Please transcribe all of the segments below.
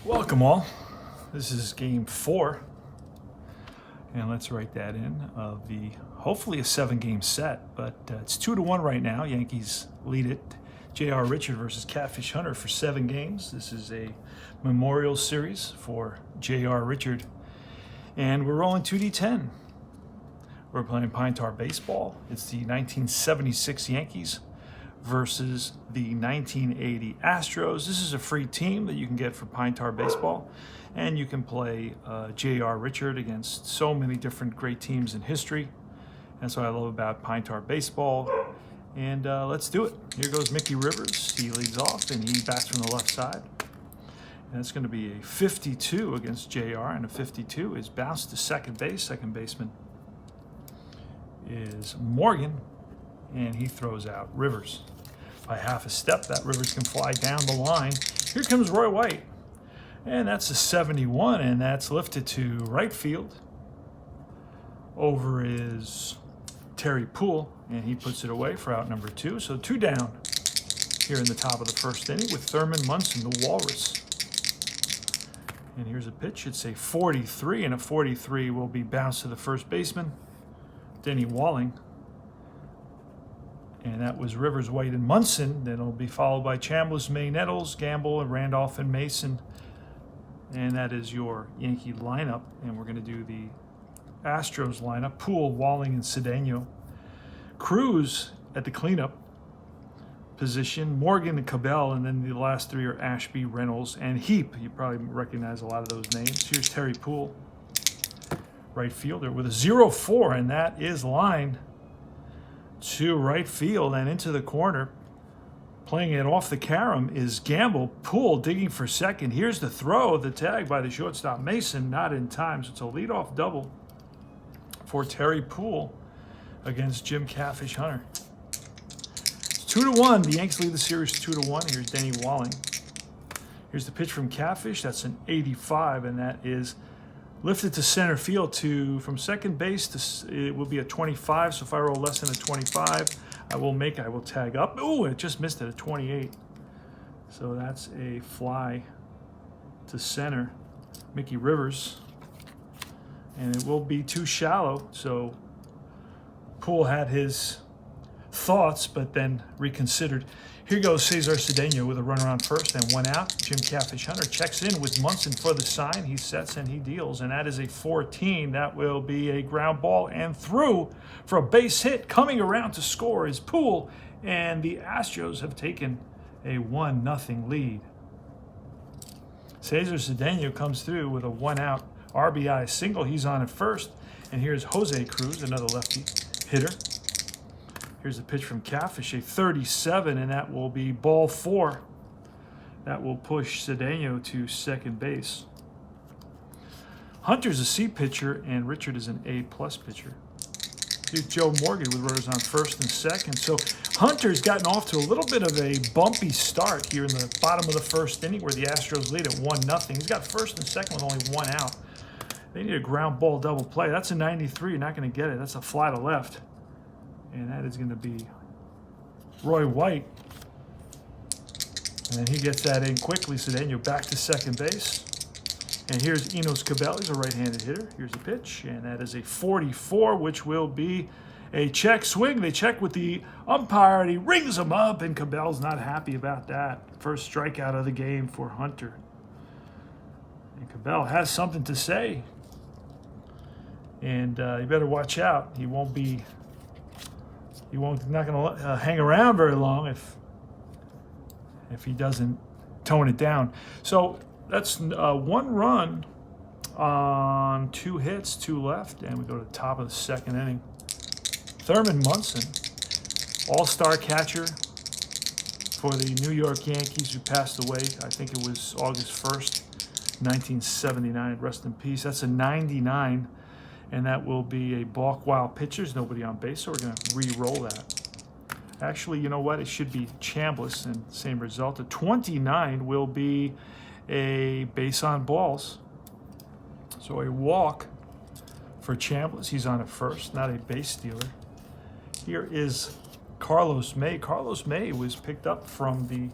Welcome all. This is game 4, and let's write that in of the hopefully a 7-game set, but it's 2-1 right now. Yankees lead it. J.R. Richard versus Catfish Hunter for 7 games. This is a memorial series for J.R. Richard, and we're rolling 2D10. We're playing Pine Tar Baseball. It's the 1976 Yankees versus the 1980 Astros. This is a free team that you can get for Pine Tar Baseball, and you can play J.R. Richard against so many different great teams in history. That's what I love about Pine Tar Baseball. And let's do it. Here goes Mickey Rivers. He leads off, and he bats from the left side. And it's going to be a 52 against J.R., and a 52 is bounced to second base. Second baseman is Morgan, and he throws out Rivers. By half a step, that Rivers can fly down the line. Here comes Roy White, and that's a 71, and that's lifted to right field. Over is Terry Poole, and he puts it away for out number 2. So 2 down here in the top of the first inning with Thurman Munson, the Walrus. And here's a pitch. It's a 43, and a 43 will be bounced to the first baseman, Denny Walling. And that was Rivers, White, and Munson. Then it'll be followed by Chambliss, May, Nettles, Gamble, and Randolph, and Mason. And that is your Yankee lineup. And we're going to do the Astros lineup. Poole, Walling, and Cedeno. Cruz at the cleanup position. Morgan and Cabell. And then the last 3 are Ashby, Reynolds, and Heap. You probably recognize a lot of those names. Here's Terry Poole, right fielder, with a 0-4. And that is lined to right field and into the corner. Playing it off the carom is Gamble. Poole digging for second. Here's the throw, the tag by the shortstop Mason, not in time. So it's a leadoff double for Terry Poole against Jim Catfish Hunter. It's 2-1. The Yankees lead the series 2-1. Here's Denny Walling. Here's the pitch from Catfish. That's an 85, and that is lifted to center field from second base to, it will be a 25. So if I roll less than a 25, I will tag up. Oh, it just missed it, a 28. So that's a fly to center, Mickey Rivers. And it will be too shallow. So Poole had his thoughts, but then reconsidered. Here goes Cesar Cedeno with a runner on first and 1 out. Jim Catfish Hunter checks in with Munson for the sign. He sets and he deals, and that is a 14. That will be a ground ball and through for a base hit. Coming around to score is Poole, and the Astros have taken a 1-0 lead. Cesar Cedeno comes through with a 1-out RBI single. He's on at first, and here's Jose Cruz, another lefty hitter. Here's a pitch from Catfish, a 37, and that will be ball 4. That will push Cedeno to second base. Hunter's a C pitcher, and Richard is an A+ pitcher. Here's Joe Morgan with runners on first and second. So Hunter's gotten off to a little bit of a bumpy start here in the bottom of the first inning where the Astros lead at 1-0. He's got first and second with only 1 out. They need a ground ball double play. That's a 93. You're not going to get it. That's a fly to left. And that is going to be Roy White. And he gets that in quickly. Cedeno back to second base. And here's Enos Cabell. He's a right-handed hitter. Here's a pitch. And that is a 44, which will be a check swing. They check with the umpire, and he rings him up. And Cabell's not happy about that. First strikeout of the game for Hunter. And Cabell has something to say. And you better watch out. He's not going to hang around very long if he doesn't tone it down. So that's 1 run on 2 hits, 2 left, and we go to the top of the second inning. Thurman Munson, all-star catcher for the New York Yankees, who passed away, I think it was August 1st, 1979. Rest in peace. That's a 99. And that will be a balk while pitchers, nobody on base, so we're going to re-roll that. Actually, you know what? It should be Chambliss, and same result. A 29 will be a base on balls. So a walk for Chambliss. He's on at first, not a base stealer. Here is Carlos May. Carlos May was picked up from the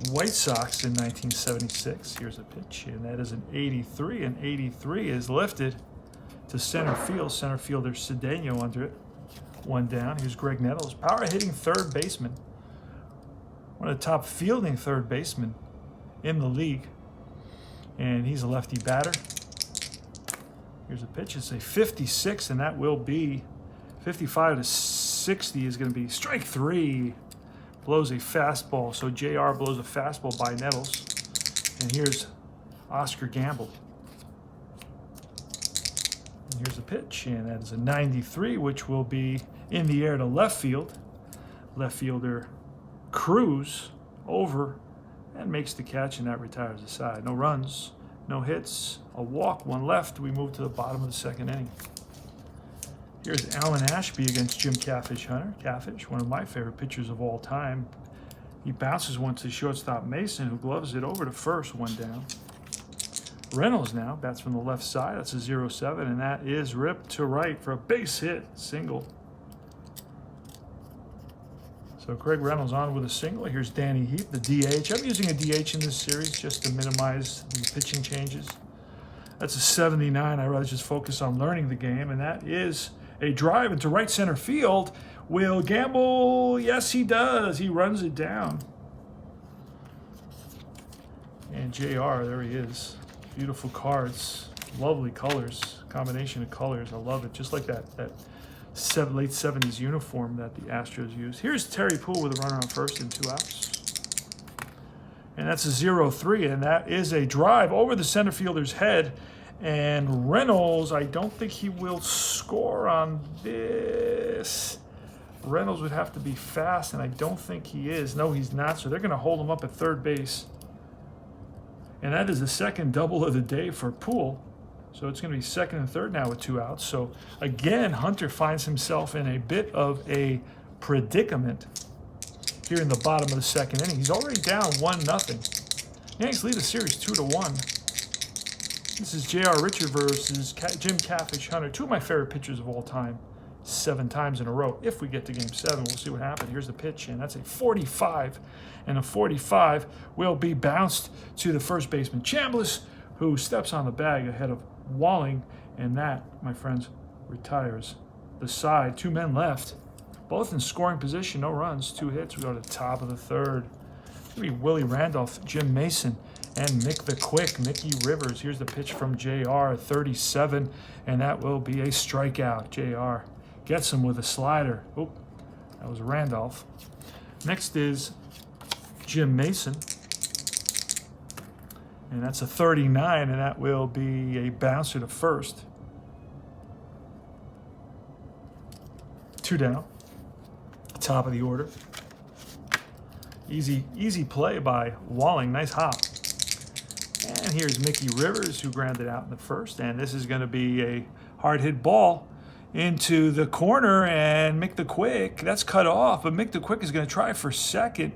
White Sox in 1976. Here's a pitch, and that is an 83, and 83 is lifted to center field. Center fielder Cedeno under it. One down. Here's Greg Nettles, power hitting third baseman. One of the top fielding third basemen in the league. And he's a lefty batter. Here's a pitch. It's a 56, and that will be 55 to 60 is going to be strike three. Blows a fastball. So JR blows a fastball by Nettles. And here's Oscar Gamble. And here's a pitch, and that is a 93, which will be in the air to left field. Left fielder Cruz over and makes the catch, and that retires the side. No runs, no hits, a walk, one left. We move to the bottom of the second inning. Here's Alan Ashby against Jim Catfish Hunter. Catfish, one of my favorite pitchers of all time. He bounces one to shortstop Mason, who gloves it over to first, one down. Reynolds now bats from the left side. That's a 0-7, and that is ripped to right for a base hit, single. So Craig Reynolds on with a single. Here's Danny Heap, the DH. I'm using a DH in this series just to minimize the pitching changes. That's a 79. I'd rather just focus on learning the game, and that is a drive into right center field. Will Gamble? Yes, he does. He runs it down. And JR, there he is. Beautiful cards, lovely colors, combination of colors. I love it. Just like that late 70s uniform that the Astros used. Here's Terry Poole with a runner on first and 2 outs. And that's a 0-3, and that is a drive over the center fielder's head. And Reynolds, I don't think he will score on this. Reynolds would have to be fast, and I don't think he is. No, he's not, so they're going to hold him up at third base. And that is the second double of the day for Poole. So it's going to be second and third now with 2 outs. So again, Hunter finds himself in a bit of a predicament here in the bottom of the second inning. He's already down 1-0. Yankees lead the series 2-1. This is J.R. Richard versus Jim Catfish Hunter, two of my favorite pitchers of all time. 7 times in a row. If we get to game 7, we'll see what happens. Here's the pitch, and that's a 45. And a 45 will be bounced to the first baseman, Chambliss, who steps on the bag ahead of Walling. And that, my friends, retires the side. 2 men left, both in scoring position. No runs, 2 hits. We go to the top of the third. It's going to be Willie Randolph, Jim Mason, and Mick the Quick, Mickey Rivers. Here's the pitch from JR, 37, and that will be a strikeout. JR gets him with a slider. Oh, that was Randolph. Next is Jim Mason, and that's a 39, and that will be a bouncer to first. 2 down, top of the order. Easy play by Walling, nice hop. And here's Mickey Rivers, who grounded out in the first, and this is going to be a hard hit ball into the corner, and Mick the Quick, that's cut off, but Mick the Quick is going to try for second.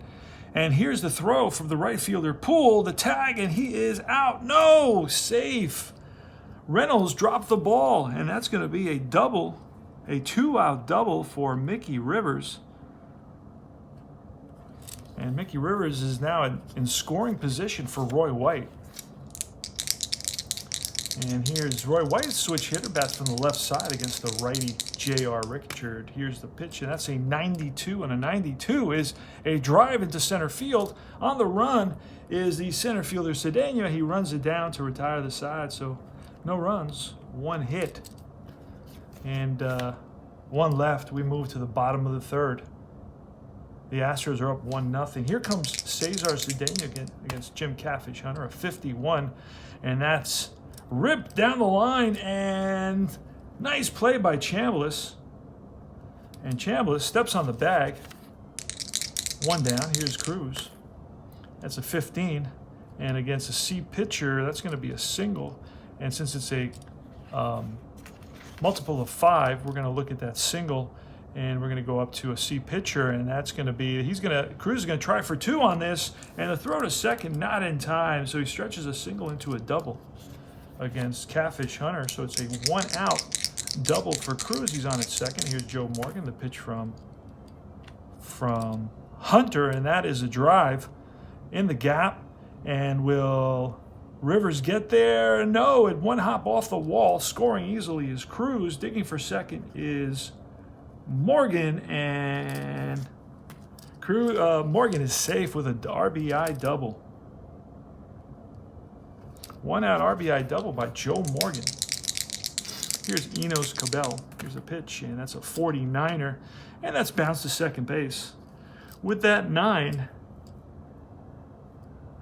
And here's the throw from the right fielder, Poole, the tag, and he is out. No, safe. Reynolds dropped the ball, and that's going to be a double, a 2-out double for Mickey Rivers. And Mickey Rivers is now in scoring position for Roy White. And here's Roy White, switch hitter, bats from the left side against the righty J.R. Richard. Here's the pitch, and that's a 92, and a 92 is a drive into center field. On the run is the center fielder Cedeno. He runs it down to retire the side, so no runs, 1 hit, and 1 left. We move to the bottom of the third. The Astros are up 1-0. Here comes Cesar Cedeno against Jim Catfish Hunter, a 51, and that's ripped down the line, and nice play by Chambliss. And Chambliss steps on the bag. 1 down. Here's Cruz. That's a 15. And against a C pitcher, that's going to be a single. And since it's a multiple of 5, we're going to look at that single, and we're going to go up to a C pitcher, and that's going to be, Cruz is going to try for 2 on this, and the throw to second, not in time. So he stretches a single into a double against Catfish Hunter. So it's a 1-out double for Cruz. He's on at second. Here's Joe Morgan, the pitch from Hunter, and that is a drive in the gap. And will Rivers get there? No, it one hop off the wall. Scoring easily is Cruz. Digging for second is Morgan. And Morgan is safe with an RBI double. One out RBI double by Joe Morgan. Here's Enos Cabell. Here's a pitch, and that's a 49er. And that's bounced to second base. With that 9,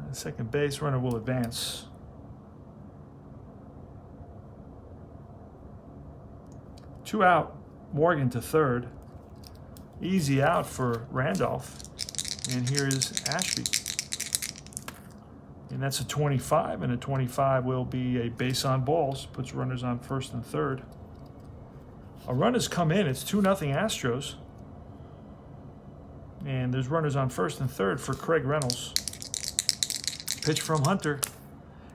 the second base runner will advance. Two out, Morgan to third. Easy out for Randolph. And here is Ashby. And that's a 25, and a 25 will be a base on balls. Puts runners on first and third. A run has come in. It's 2-0 Astros. And there's runners on first and third for Craig Reynolds. Pitch from Hunter.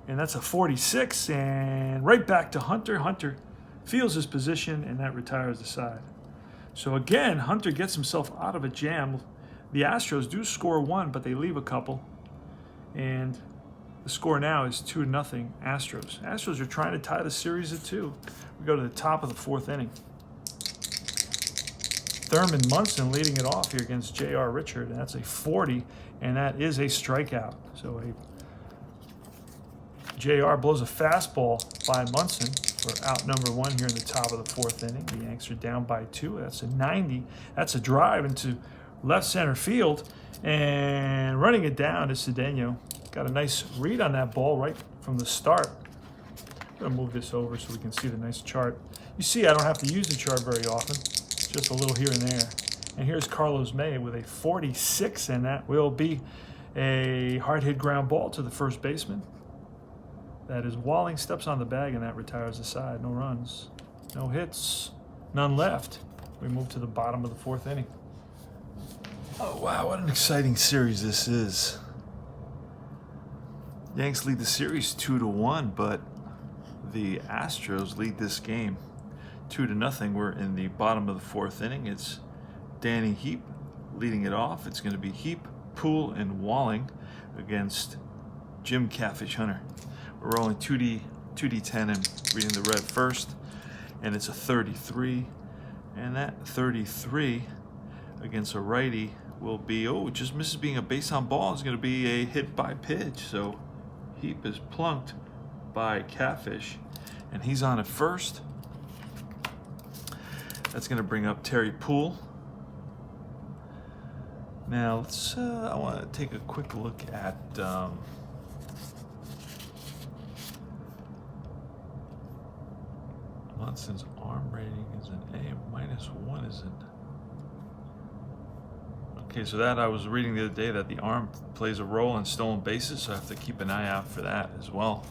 And that's a 46, and right back to Hunter. Hunter feels his position, and that retires the side. So again, Hunter gets himself out of a jam. The Astros do score 1, but they leave a couple. And the score now is 2-0 Astros. Astros are trying to tie the series at 2. We go to the top of the 4th inning. Thurman Munson leading it off here against J.R. Richard, and that's a 40, and that is a strikeout. So J.R. blows a fastball by Munson for out number 1 here in the top of the 4th inning. The Yanks are down by 2. That's a 90. That's a drive into left center field, and running it down is Cedeno. Got a nice read on that ball right from the start. I'm going to move this over so we can see the nice chart. You see, I don't have to use the chart very often, just a little here and there. And here's Carlos May with a 46, and that will be a hard hit ground ball to the first baseman. That is Walling, steps on the bag, and that retires the side. No runs, no hits, none left. We move to the bottom of the 4th inning. Oh, wow, what an exciting series this is. Yanks lead the series 2-1, but the Astros lead this game 2-0. We're in the bottom of the 4th inning. It's Danny Heap leading it off. It's going to be Heap, Poole, and Walling against Jim Catfish Hunter. We're rolling 2D10 and reading the red first, and it's a 33. And that 33 against a righty will be, it just misses being a base on ball. It's going to be a hit by pitch. So Heap is plunked by Catfish, and he's on at first. That's going to bring up Terry Poole. Now let's. I want to take a quick look at Munson's arm rating is an A, -1 is an. Okay, so that I was reading the other day that the arm plays a role in stolen bases, so I have to keep an eye out for that as well.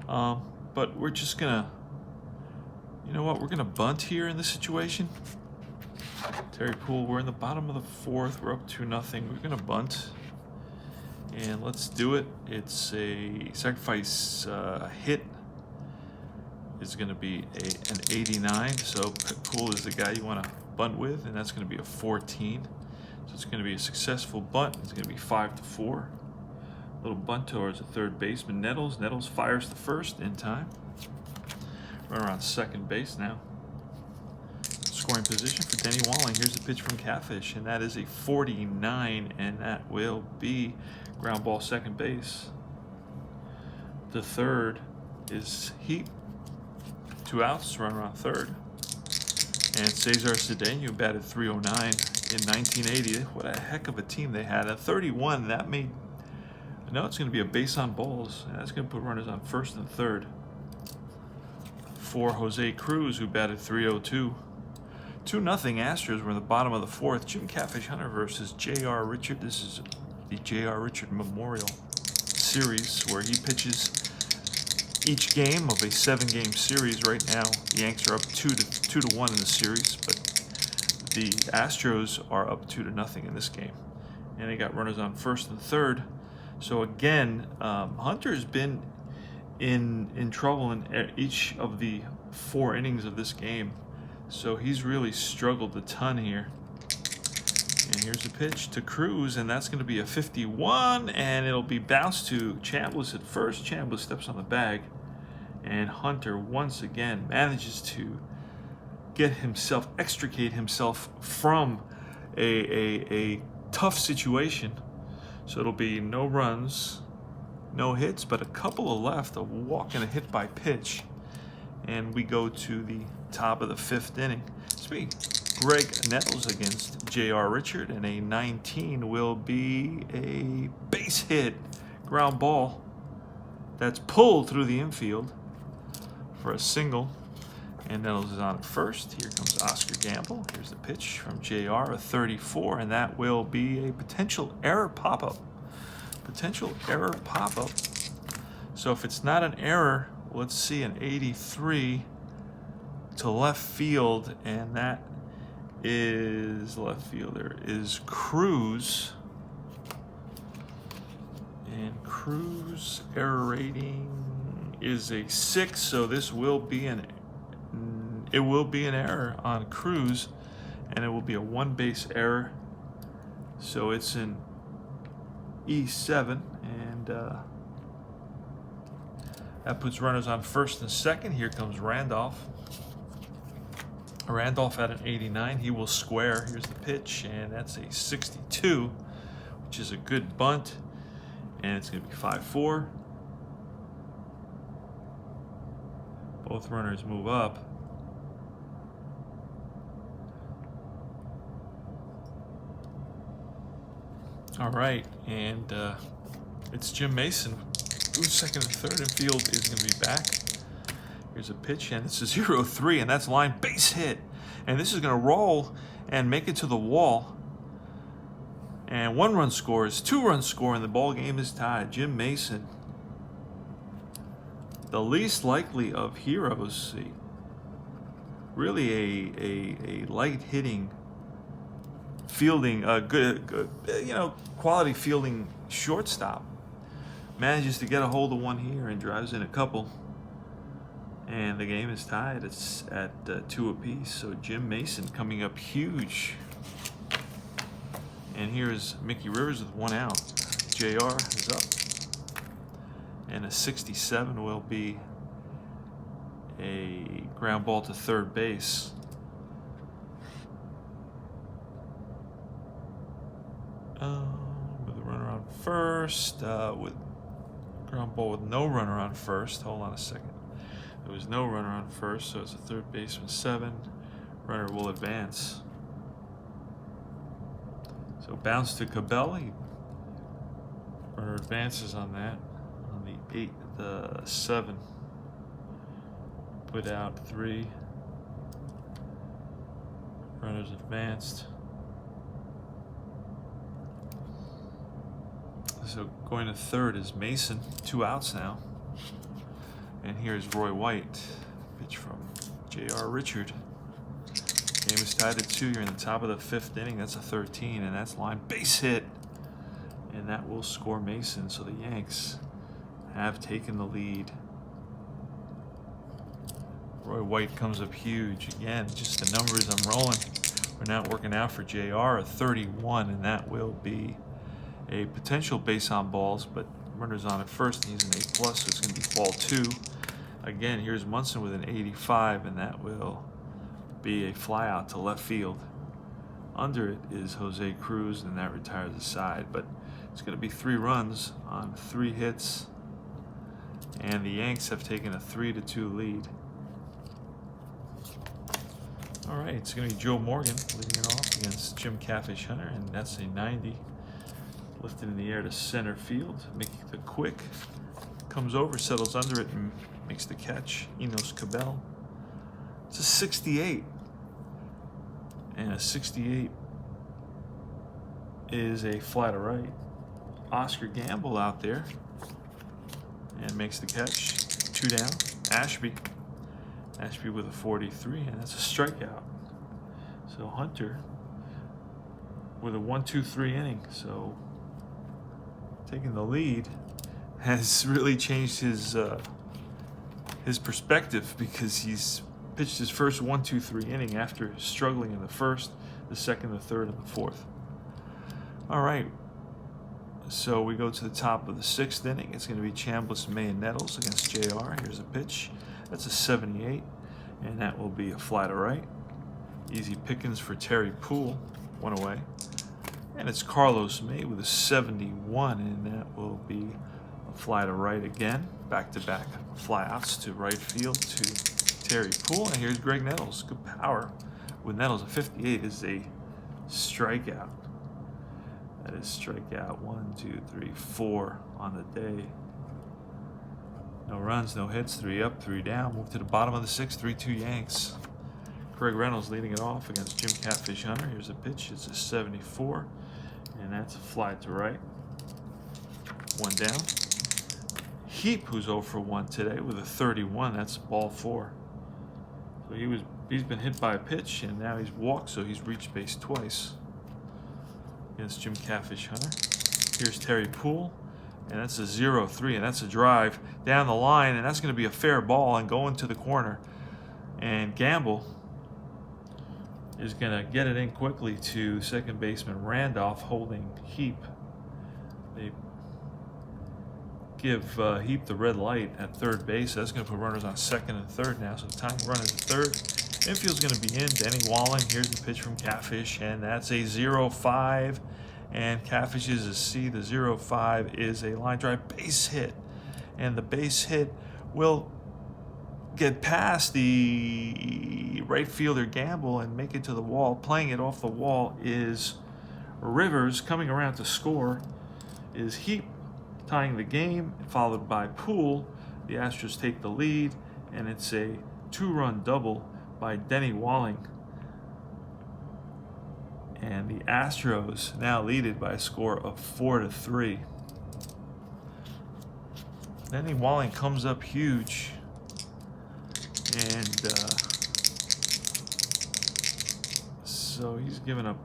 But we're just gonna, you know what, we're gonna bunt here in this situation. Terry Poole, we're in the bottom of the 4th, we're up 2-0, we're gonna bunt. And let's do it. It's a sacrifice hit. Is gonna be an 89, so Poole is the guy you wanna bunt with, and that's gonna be a 14. So it's going to be a successful bunt. It's going to be 5-4. Little bunt towards the third baseman, Nettles. Nettles fires the first in time. Runner on second base now. Scoring position for Denny Walling. Here's the pitch from Catfish, and that is a 49, and that will be ground ball second base. The third is Heap. 2 outs, runner on third. And Cesar Cedeno batted .309. In 1980, what a heck of a team they had. At 31, that made. Now it's going to be a base on balls. And that's going to put runners on first and third. For Jose Cruz, who batted .302. 2-0 Astros. We're in the bottom of the 4th. Jim Catfish Hunter versus J.R. Richard. This is the J.R. Richard Memorial Series, where he pitches each game of a 7-game series. Right now, the Yanks are up 2-1 in the series, but the Astros are up 2-0 in this game, and they got runners on first and third. So again, Hunter's been in trouble in each of the 4 innings of this game, so he's really struggled a ton here. And here's a pitch to Cruz, and that's going to be a 51, and it'll be bounced to Chambliss at first. Chambliss steps on the bag, and Hunter once again manages to extricate himself from a tough situation. So it'll be no runs, no hits, but a couple of left, a walk and a hit by pitch. And we go to the top of the 5th inning. It's me, Greg Nettles against J.R. Richard, and a 19 will be a base hit ground ball that's pulled through the infield for a single. And Nettles is on at first. Here comes Oscar Gamble. Here's the pitch from JR, a 34, and that will be a potential error pop-up. So if it's not an error, let's see, an 83 to left field, and that is left fielder is Cruz. And Cruz error rating is a 6, so this will be an error on Cruz, and it will be a 1-base error. So it's an E7, and that puts runners on first and second. Here comes Randolph. Randolph at an 89. He will square. Here's the pitch, and that's a 62, which is a good bunt, and it's going to be 5-4. Both runners move up. All right, and it's Jim Mason, who's second and third, and field is going to be back. Here's a pitch, and it's a 0-3, and that's line base hit. And this is going to roll and make it to the wall. And 1-run scores, 2-run score, and the ball game is tied. Jim Mason, the least likely of heroes, really a light hitting, fielding, good, quality fielding shortstop. Manages to get a hold of one here and drives in a couple. And the game is tied. It's at 2 apiece. So Jim Mason coming up huge. And here's Mickey Rivers with 1 out. JR is up. And a 67 will be a ground ball to third base. With a runner on first, with ground ball with no runner on first. Hold on a second. There was no runner on first, so it's a third baseman 7. Runner will advance. So bounce to Cabell. Runner advances on that. On the 7. Put out 3. Runners advanced. So going to third is Mason. 2 outs now. And here's Roy White. Pitch from J.R. Richard. Game is tied at 2. You're in the top of the 5th inning. That's a 13, and that's line base hit. And that will score Mason. So the Yanks have taken the lead. Roy White comes up huge. Again, just the numbers I'm rolling. We're not working out for JR, a 31, and that will be a potential base on balls, but runner's on at first, and he's an A+, so it's going to be ball 2. Again, here's Munson with an 85, and that will be a fly out to left field. Under it is Jose Cruz, and that retires the side, but it's going to be 3 runs on 3 hits, and the Yanks have taken a 3-2 lead. All right, it's going to be Joe Morgan leading it off against Jim Catfish Hunter, and that's a 90. Lifted in the air to center field. Making the quick. Comes over, settles under it, and makes the catch. Enos Cabell. It's a 68. And a 68 is a fly to right. Oscar Gamble out there. And makes the catch. 2 down. Ashby with a 43, and that's a strikeout. So Hunter with a 1-2-3 inning. So taking the lead has really changed his perspective, because he's pitched his first 1-2-3 inning after struggling in the first, the second, the third, and the fourth. All right. So we go to the top of the 6th inning. It's going to be Chambliss, May, and Nettles against JR. Here's a pitch. That's a 78, and that will be a fly to right. Easy pickings for Terry Poole. 1 away. And it's Carlos May with a 71, and that will be a fly to right again. Back-to-back flyouts to right field to Terry Poole. And here's Greg Nettles. Good power with Nettles. A 58 is a strikeout. That is strikeout 1, 2, 3, 4 on the day. No runs, no hits, 3 up, 3 down. Move to the bottom of the 6th, 3-2 Yanks. Craig Reynolds leading it off against Jim Catfish Hunter. Here's a pitch. It's a 74, and that's a fly to right. 1 down. Heap, who's 0 for 1 today with a 31. That's ball 4. So he's been hit by a pitch, and now he's walked, so he's reached base twice against Jim Catfish Hunter. Here's Terry Poole, and that's a 0-3, and that's a drive down the line, and that's going to be a fair ball and go into the corner. And Gamble is going to get it in quickly to second baseman Randolph, holding Heap. They give Heap the red light at third base. That's going to put runners on 2nd and 3rd now, so the tying run is at 3rd. Infield's going to be in. Denny Walling. Here's the pitch from Catfish, and that's a 0-5. And Catfish is a C. The 0-5 is a line drive base hit, and the base hit will get past the right fielder Gamble and make it to the wall. Playing it off the wall is Rivers. Coming around to score is Heap, tying the game, followed by Poole. The Astros take the lead, and it's a 2-run double by Denny Walling. And the Astros now lead it by a score of 4-3. Denny Walling comes up huge, and so he's given up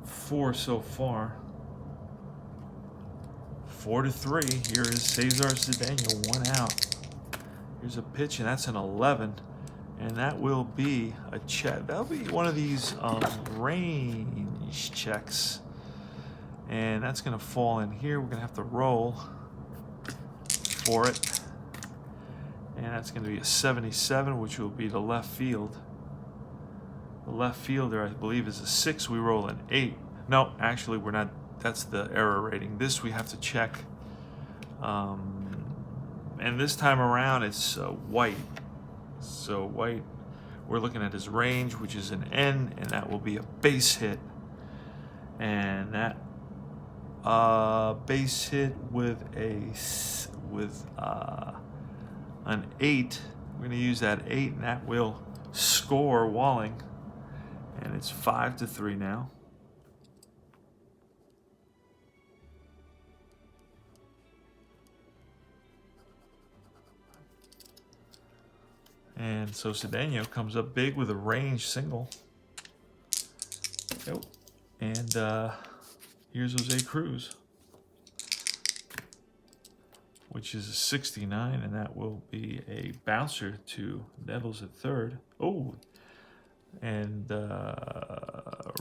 4 so far. 4-3. Here is Cesar Cedeno, 1 out. Here's a pitch, and that's an 11. And that will be a check. That'll be one of these range checks. And that's going to fall in here. We're going to have to roll for it. And that's going to be a 77, which will be to left field. The left fielder, I believe, is a 6. We roll an 8. No, actually, we're not. That's the error rating. This we have to check. And this time around, it's White. So White, we're looking at his range, which is an N, and that will be a base hit. And that base hit with an 8. We're going to use that 8, and that will score Walling. And it's 5-3 now. And so Cedeno comes up big with a range single. Yep. And here's Jose Cruz, which is a 69, and that will be a bouncer to Nettles at 3rd. Oh, and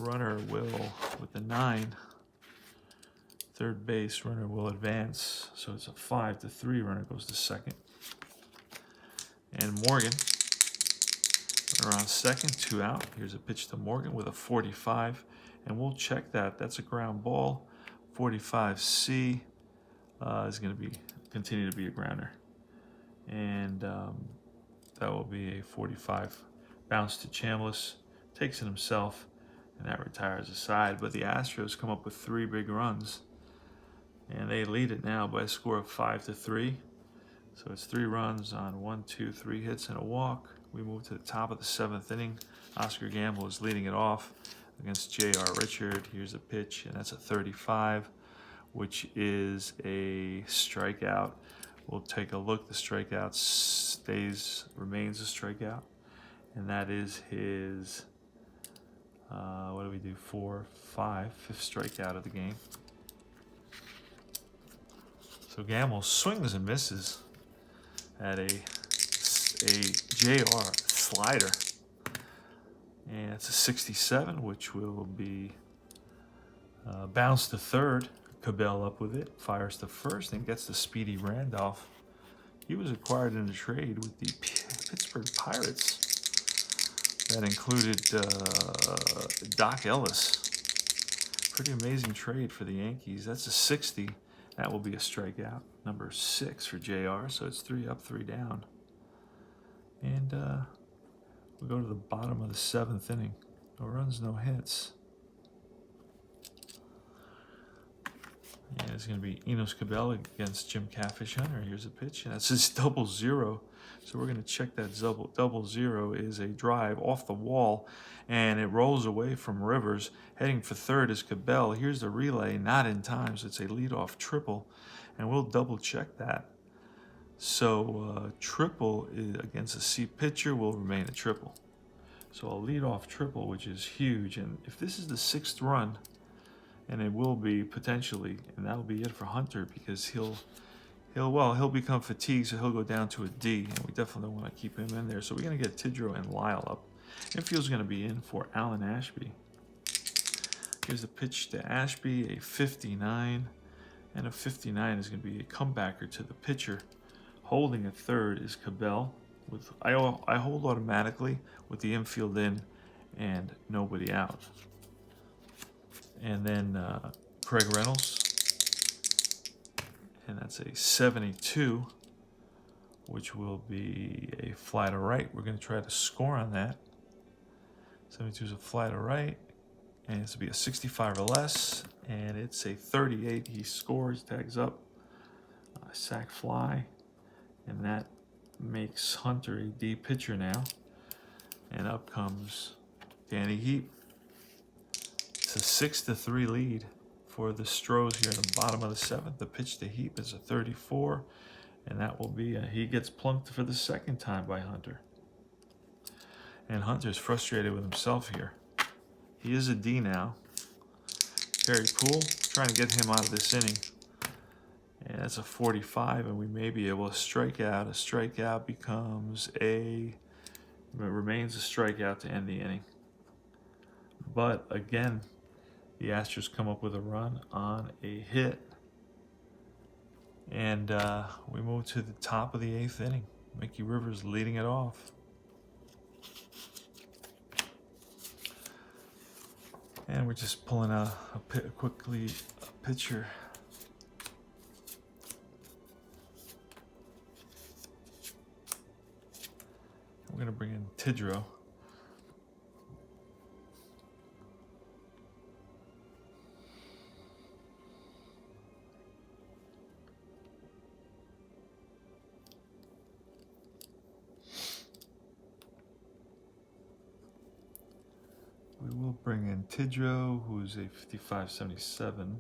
runner will, with the 9, third base, runner will advance. So it's a 5-3, runner goes to 2nd. And Morgan, runner on 2nd, 2 out. Here's a pitch to Morgan with a 45, and we'll check that. That's a ground ball. 45C is going to continue to be a grounder, and that will be a 45 bounce to Chambliss. Takes it himself, and that retires the side. But the Astros come up with 3 big runs, and they lead it now by a score of 5-3. So it's 3 runs on 1, 2, 3 hits and a walk. We move to the top of the 7th inning. Oscar Gamble is leading it off against J.R. Richard. Here's a pitch, and that's a 35, which is a strikeout. We'll take a look. The strikeout remains a strikeout, and that is his, what do we do, 4, 5, 5th strikeout of the game. So Gamble swings and misses at a JR slider, and it's a 67, which will be Bounce to third. Cabell up with it. Fires to first and gets the speedy Randolph. He was acquired in a trade with the Pittsburgh Pirates. That included Doc Ellis. Pretty amazing trade for the Yankees. That's a 60. That will be a strikeout. Number 6 for JR. So it's 3 up, 3 down. And we'll go to the bottom of the 7th inning. No runs, no hits. And it's going to be Enos Cabell against Jim Catfish Hunter. Here's a pitch, and that's his 0-0. So we're going to check that 0-0 is a drive off the wall, and it rolls away from Rivers. Heading for third is Cabell. Here's the relay, not in time, so it's a leadoff triple, and we'll double check that. So triple against a C pitcher will remain a triple. So a leadoff triple, which is huge, and if this is the 6th run, and it will be potentially, and that'll be it for Hunter, because he'll become fatigued, so he'll go down to a D, and we definitely don't want to keep him in there. So we're going to get Tidrow and Lyle up. Infield's going to be in for Alan Ashby. Here's the pitch to Ashby, a 59, and a 59 is going to be a comebacker to the pitcher. Holding at third is Cabell. I hold automatically with the infield in and nobody out. And then Craig Reynolds, and that's a 72, which will be a fly to right. We're going to try to score on that. 72 is a fly to right, and it's going to be a 65 or less, and it's a 38. He scores, tags up, sac fly, and that makes Hunter a D pitcher now. And up comes Danny Heap. It's a 6-3 lead for the Astros here in the bottom of the 7th. The pitch to Heap is a 34, and that will be he gets plunked for the 2nd time by Hunter. And Hunter's frustrated with himself here. He is a D now. Terry Poole trying to get him out of this inning. And that's a 45, and we may be able to strike out. A strikeout remains a strikeout to end the inning. But again, the Astros come up with a run on a hit. And we move to the top of the 8th inning. Mickey Rivers leading it off. And we're just pulling a pitcher. We're going to bring in Tidrow. We will bring in Tidrow, who's a 55-77.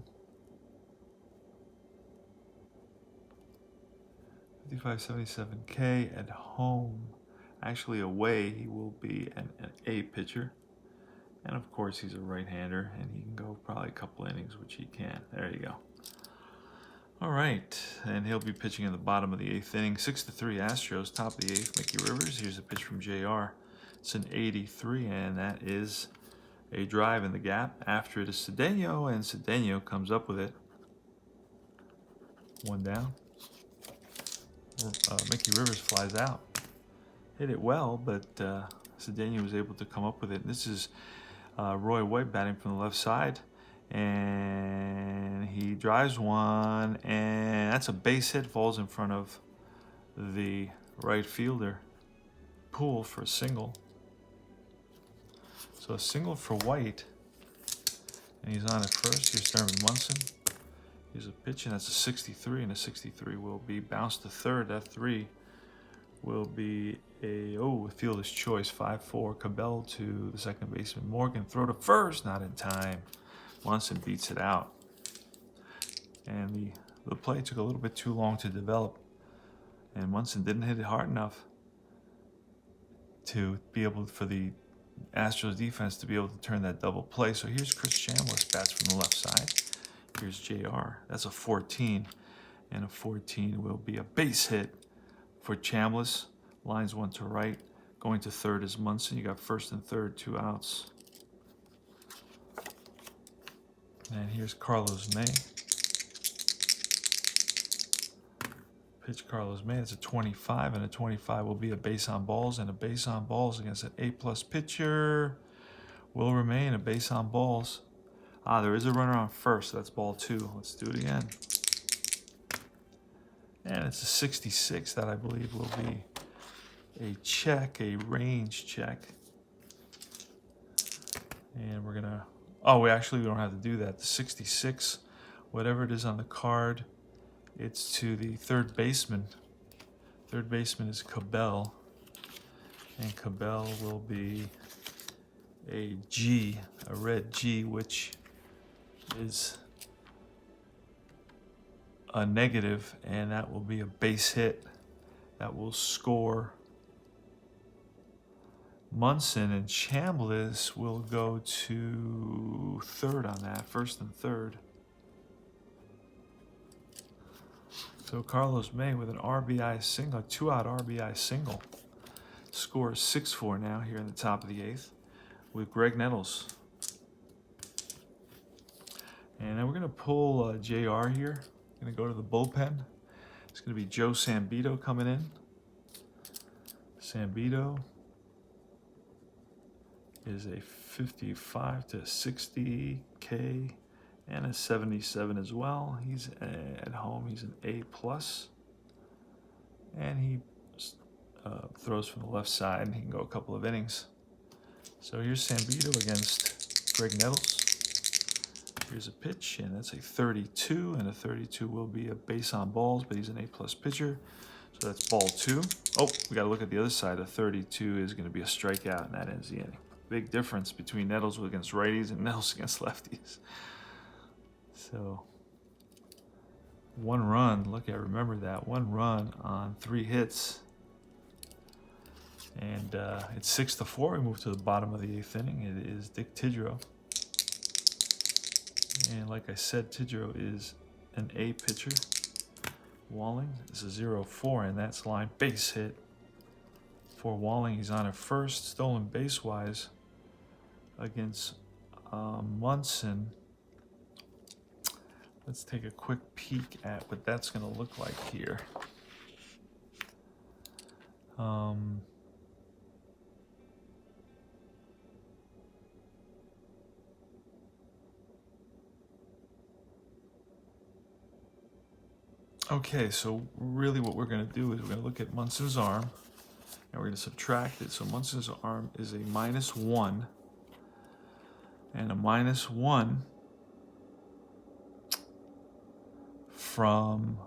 55-77K at home. Actually, away, he will be an A pitcher. And of course, he's a right-hander, and he can go probably a couple innings, which he can. There you go. All right, and he'll be pitching in the bottom of the 8th inning. 6-3 Astros, top of the 8th. Mickey Rivers. Here's a pitch from JR. It's an 83, and that is a drive in the gap. After it is Cedeno, and Cedeno comes up with it. 1 down. Mickey Rivers flies out. Hit it well, but Cedeno was able to come up with it. And this is Roy White batting from the left side, and he drives one, and that's a base hit, falls in front of the right fielder Poole for a single. So a single for White, and he's on at first. Here's Thurman Munson. Here's a pitch, and that's a 63, and a 63 will be bounced to third. That 3 will be a fielder's choice. 5-4. Cabell to the second baseman. Morgan throw to first, not in time. Munson beats it out, and the play took a little bit too long to develop, and Munson didn't hit it hard enough to be able for the Astros defense to be able to turn that double play. So here's Chris Chambliss, bats from the left side. Here's JR. That's a 14, and a 14 will be a base hit for Chambliss. Lines 1 to right. Going to third is Munson. You got first and third, 2 outs. And here's Carlos May. Pitch Carlos May. It's a 25, and a 25 will be a base on balls, and a base on balls against an A+ pitcher will remain a base on balls. There is a runner on first, so that's ball 2. Let's do it again. And it's a 66. That, I believe, will be a check, a range check. And we're going to... Oh, we don't have to do that. The 66, whatever it is on the card, it's to the third baseman. Third baseman is Cabell. And Cabell will be a G, a red G, which is a negative, and that will be a base hit that will score. Munson and Chambliss will go to third on that, first and third. So Carlos May with an RBI single, a 2-out RBI single. Score is 6-4 now here in the top of the 8th with Greg Nettles. And then we're going to pull JR here. Going to go to the bullpen. It's going to be Joe Sambito coming in. Sambito is a 55 to 60 K and a 77 as well. He's at home. He's an A+, and he throws from the left side, and he can go a couple of innings. So here's Sambito against Greg Nettles. Here's a pitch, and that's a 32, and a 32 will be a base on balls, but he's an A+ pitcher. So that's ball 2. Oh, we got to look at the other side. A 32 is going to be a strikeout, and that ends the inning. Big difference between Nettles against righties and Nettles against lefties. So 1 run. Look, I remember that. 1 run on 3 hits. And it's 6-4. We move to the bottom of the 8th inning. It is Dick Tidrow. And like I said, Tidrow is an A pitcher. Walling is a 0-4, and that's line base hit for Walling. He's on at first, stolen base-wise against Munson. Let's take a quick peek at what that's going to look like here. Okay, so really what we're going to do is we're going to look at Munson's arm, and we're going to subtract it. So Munson's arm is a -1, and a -1 from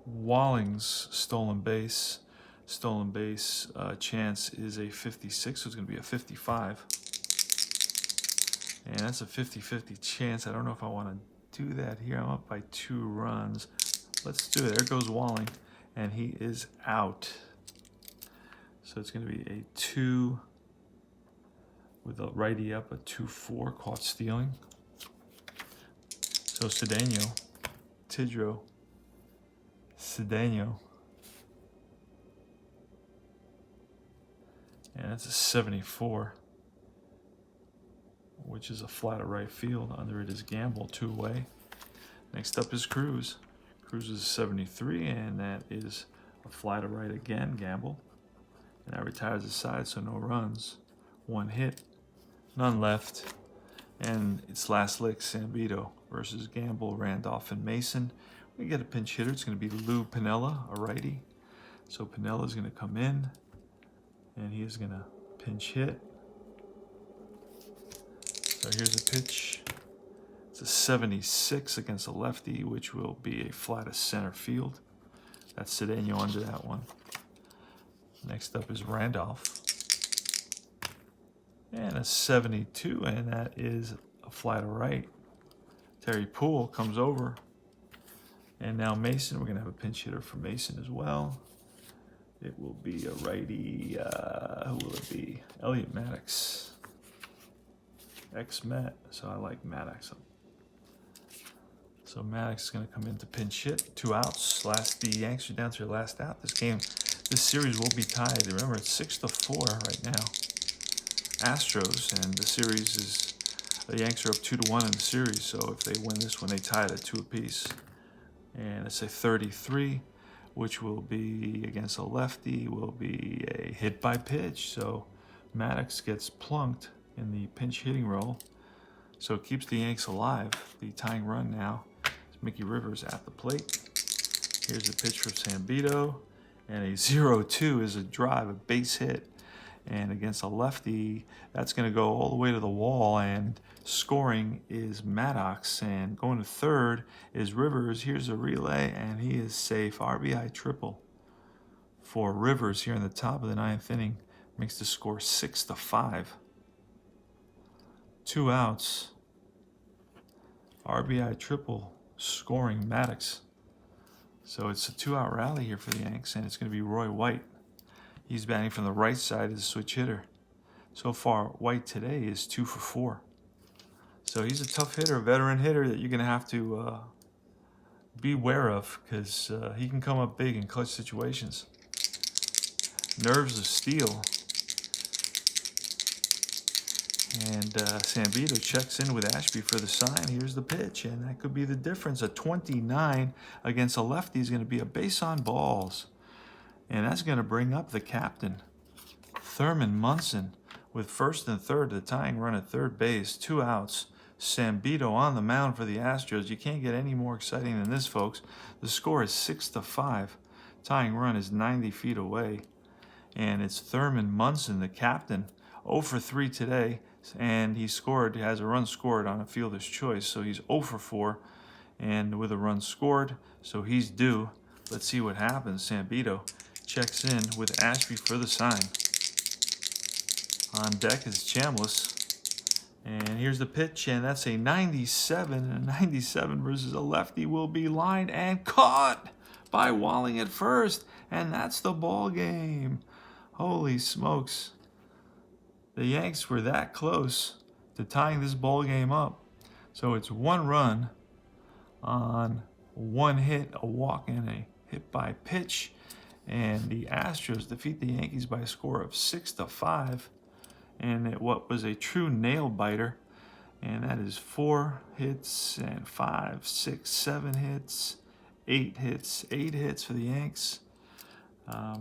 Walling's stolen base. Stolen base chance is a 56, so it's going to be a 55. And that's a 50-50 chance. I don't know if I want to do that here. I'm up by 2 runs. Let's do it. There goes Walling, and he is out. So it's going to be a 2 with a righty up, a 2-4, caught stealing. So Cedeno, Tidrow, Cedeno. And that's a 74, which is a flat of right field. Under it is Gamble, 2-away. Next up is Cruz. Cruz is 73, and that is a fly to right again, Gamble. And that retires the side, so no runs. 1 hit, none left. And it's last lick, Sambito versus Gamble, Randolph, and Mason. We get a pinch hitter. It's going to be Lou Piniella, a righty. So Piniella is going to come in, and he is going to pinch hit. So here's a pitch. It's a 76 against a lefty, which will be a fly to center field. That's Cedeno under that one. Next up is Randolph. And a 72, and that is a fly to right. Terry Poole comes over. And now Mason, we're going to have a pinch hitter for Mason as well. It will be a righty, who will it be? Elliot Maddox. Ex-Met, so I like Maddox. So Maddox is going to come in to pinch hit. 2 outs. The Yanks are down to their last out. This series will be tied. Remember, it's 6-4 right now. Astros, and the series is The Yanks are up 2-1 in the series, so if they win this one, they tie it at 2 apiece. And it's a 33, which will be against a lefty, will be a hit by pitch. So Maddox gets plunked in the pinch hitting role. So it keeps the Yanks alive. The tying run now is Mickey Rivers at the plate. Here's the pitch from Zambito. And a 0-2 is a drive, a base hit. And against a lefty, that's going to go all the way to the wall. And scoring is Maddox. And going to third is Rivers. Here's a relay, and he is safe. RBI triple for Rivers here in the top of the 9th inning. Makes the score 6-5. 2 outs. RBI triple scoring Maddox. So it's a 2-out rally here for the Yanks, and it's going to be Roy White. He's batting from the right side as a switch hitter. So far, White today is 2 for 4. So he's a tough hitter, a veteran hitter that you're going to have to be aware of, because he can come up big in clutch situations. Nerves of steel. And Zambito checks in with Ashby for the sign. Here's the pitch, and that could be the difference. A 29 against a lefty is going to be a base on balls. And that's going to bring up the captain, Thurman Munson, with first and third, the tying run at third base, 2 outs. Zambito on the mound for the Astros. You can't get any more exciting than this, folks. The score is 6-5. Tying run is 90 feet away. And it's Thurman Munson, the captain, 0 for 3 today. And he has a run scored on a fielder's choice. So he's 0 for 4 and with a run scored. So he's due. Let's see what happens. Zambito checks in with Ashby for the sign. On deck is Chambliss. And here's the pitch, and that's a 97. And a 97 versus a lefty will be lined and caught by Walling at first. And that's the ball game. Holy smokes. The Yanks were that close to tying this ball game up. So it's 1 run on 1 hit, a walk, and a hit by pitch. And the Astros defeat the Yankees by a score of 6-5. And what was a true nail biter. And that is 4 hits and 5, 6, 7 hits, 8 hits. 8 hits for the Yanks.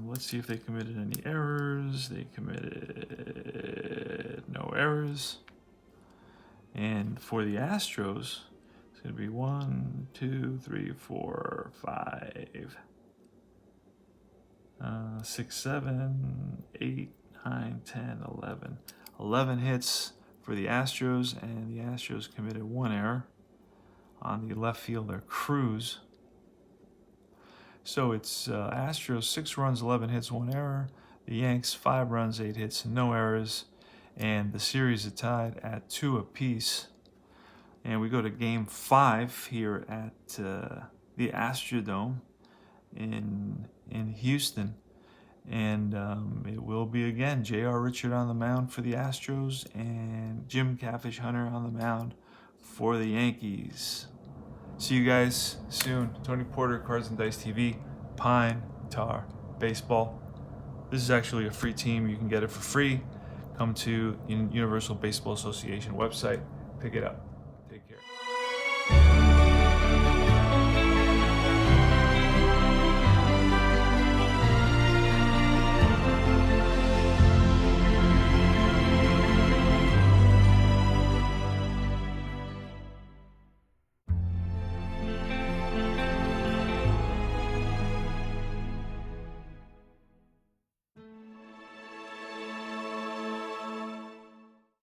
Let's see if they committed any errors. They committed no errors. And for the Astros, it's going to be 1, 2, 3, 4, 5, 6, 7, 8, 9, 10, 11. 11 hits for the Astros, and the Astros committed 1 error on the left fielder, Cruz. So it's Astros 6 runs, 11 hits, 1 error. The Yanks 5 runs, 8 hits, no errors. And the series is tied at 2 apiece. And we go to Game 5 here at the Astrodome in Houston. And it will be again J.R. Richard on the mound for the Astros and Jim Catfish Hunter on the mound for the Yankees. See you guys soon. Tony Porter, Cards and Dice TV, Pine Tar Baseball. This is actually a free team. You can get it for free. Come to Universal Baseball Association website, pick it up.